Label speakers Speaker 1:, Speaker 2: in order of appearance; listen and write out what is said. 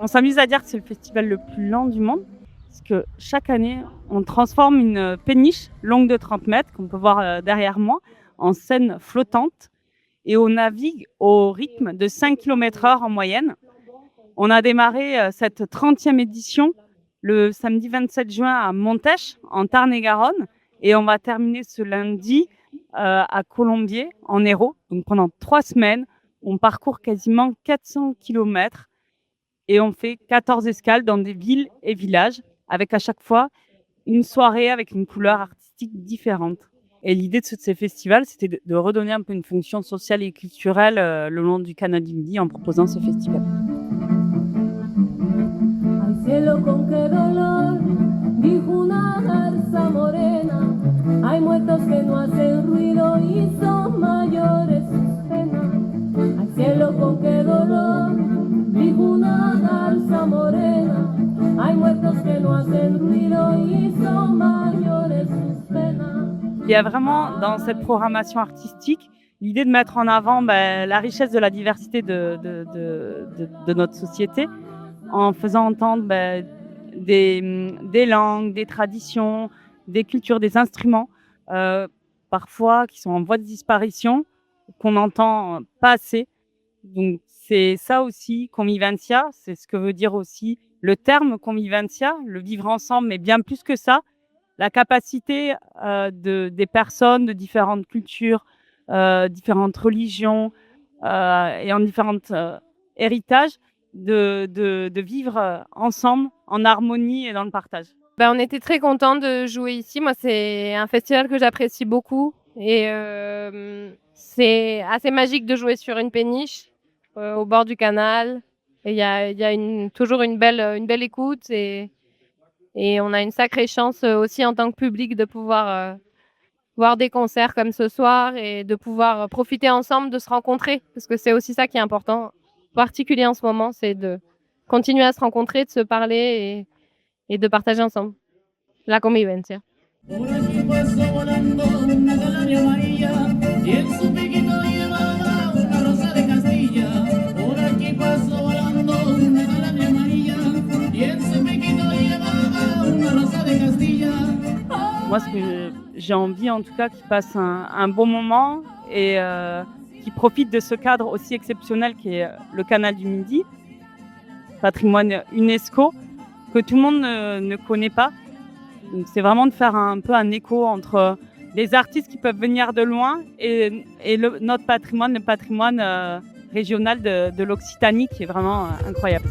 Speaker 1: On s'amuse à dire que c'est le festival le plus lent du monde, parce que chaque année, on transforme une péniche longue de 30 mètres, qu'on peut voir derrière moi, en scène flottante, et on navigue au rythme de 5 km/h en moyenne. On a démarré cette 30e édition le samedi 27 juin à Montèche, en Tarn-et-Garonne, et on va terminer ce lundi à Colombier, en Hérault. Donc pendant 3 semaines, on parcourt quasiment 400 km et on fait 14 escales dans des villes et villages, avec à chaque fois une soirée avec une couleur artistique différente. Et l'idée de ces festivals, c'était de redonner un peu une fonction sociale et culturelle le long du Canal du Midi en proposant ce festival.
Speaker 2: Cielo con qué dolor, dijo una garza morena, hay muertos que no hacen ruido y son mayores sus penas. Al cielo con qué dolor, dijo una garza morena, hay muertos que no hacen ruido y son mayores sus penas.
Speaker 1: Il y a vraiment dans cette programmation artistique l'idée de mettre en avant la richesse de la diversité de notre société, en faisant entendre des langues, des traditions, des cultures, des instruments, parfois qui sont en voie de disparition, qu'on n'entend pas assez. Donc c'est ça aussi, convivencia, c'est ce que veut dire aussi le terme convivencia, le vivre ensemble, mais bien plus que ça, la capacité des personnes de différentes cultures, différentes religions et en différents héritages, de vivre ensemble en harmonie et dans le partage.
Speaker 3: On était très contents de jouer ici. Moi, c'est un festival que j'apprécie beaucoup et c'est assez magique de jouer sur une péniche au bord du canal. Et il y a toujours une belle écoute et on a une sacrée chance aussi en tant que public de pouvoir voir des concerts comme ce soir et de pouvoir profiter ensemble, de se rencontrer, parce que c'est aussi ça qui est important, en particulier en ce moment, c'est de continuer à se rencontrer, de se parler et de partager ensemble la convivencia.
Speaker 1: Moi, ce que j'ai envie, en tout cas, qu'ils passent un bon moment et qu'ils profitent de ce cadre aussi exceptionnel qui est le Canal du Midi, patrimoine UNESCO, que tout le monde ne connaît pas. Donc, c'est vraiment de faire un peu un écho entre les artistes qui peuvent venir de loin et notre patrimoine, le patrimoine régional de l'Occitanie, qui est vraiment incroyable.